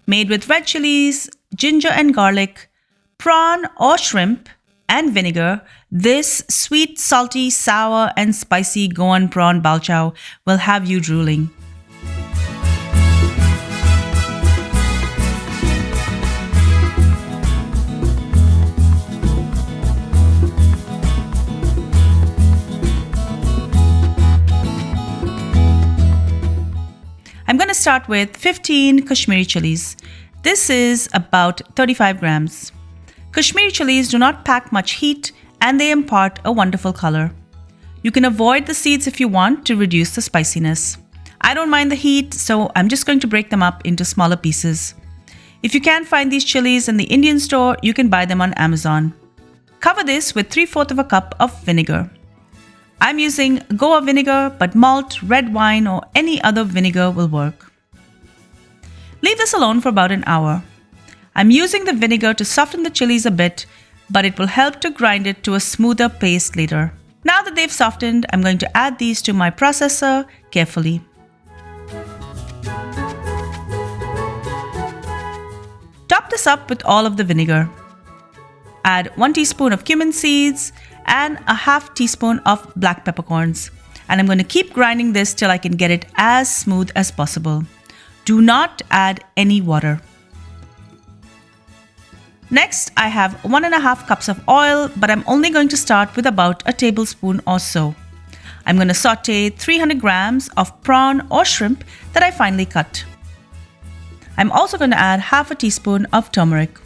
Made with red chillies, ginger and garlic, prawn or shrimp, and vinegar, this sweet, salty, sour, and spicy Goan Prawn Balchao will have you drooling. I'm going to start with 15 Kashmiri chilies. This is about 35 grams. Kashmiri chilies do not pack much heat and they impart a wonderful color. You can avoid the seeds if you want to reduce the spiciness. I don't mind the heat, so I'm just going to break them up into smaller pieces. If you can't find these chilies in the Indian store, you can buy them on Amazon. Cover this with 3/4 cup of vinegar. I'm using Goa vinegar, but malt, red wine, or any other vinegar will work. Leave this alone for about an hour. I'm using the vinegar to soften the chilies a bit, but it will help to grind it to a smoother paste later. Now that they've softened, I'm going to add these to my processor carefully. Top this up with all of the vinegar. Add 1 teaspoon of cumin seeds and a 1/2 teaspoon of black peppercorns. And I'm going to keep grinding this till I can get it as smooth as possible. Do not add any water. Next, I have 1.5 cups of oil, but I'm only going to start with about a tablespoon or so. I'm going to saute 300 grams of prawn or shrimp that I finely cut. I'm also going to add 1/2 teaspoon of turmeric.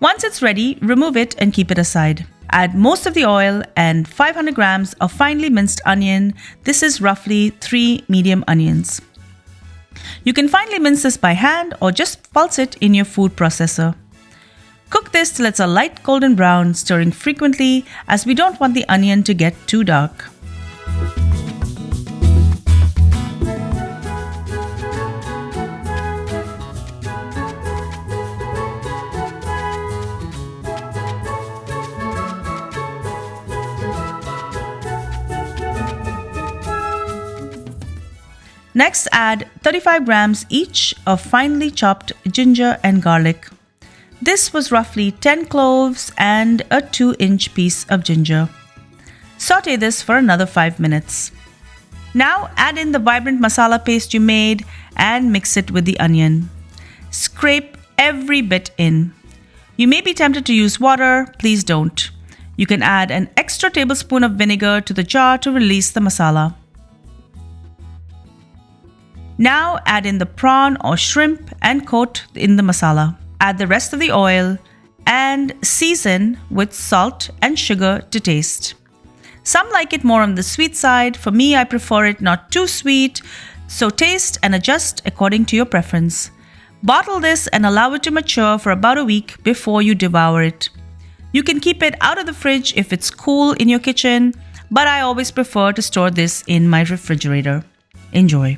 Once it's ready, remove it and keep it aside. Add most of the oil and 500 grams of finely minced onion. This is roughly 3 medium onions. You can finely mince this by hand or just pulse it in your food processor. Cook this till it's a light golden brown, stirring frequently as we don't want the onion to get too dark. Next, add 35 grams each of finely chopped ginger and garlic. This was roughly 10 cloves and a 2-inch piece of ginger. Saute this for another 5 minutes. Now add in the vibrant masala paste you made and mix it with the onion. Scrape every bit in. You may be tempted to use water, please don't. You can add an extra tablespoon of vinegar to the jar to release the masala. Now add in the prawn or shrimp and coat in the masala. Add the rest of the oil and season with salt and sugar to taste. Some like it more on the sweet side. For me, I prefer it not too sweet, so taste and adjust according to your preference. Bottle this and allow it to mature for about a week before you devour it. You can keep it out of the fridge if it's cool in your kitchen, but I always prefer to store this in my refrigerator. Enjoy.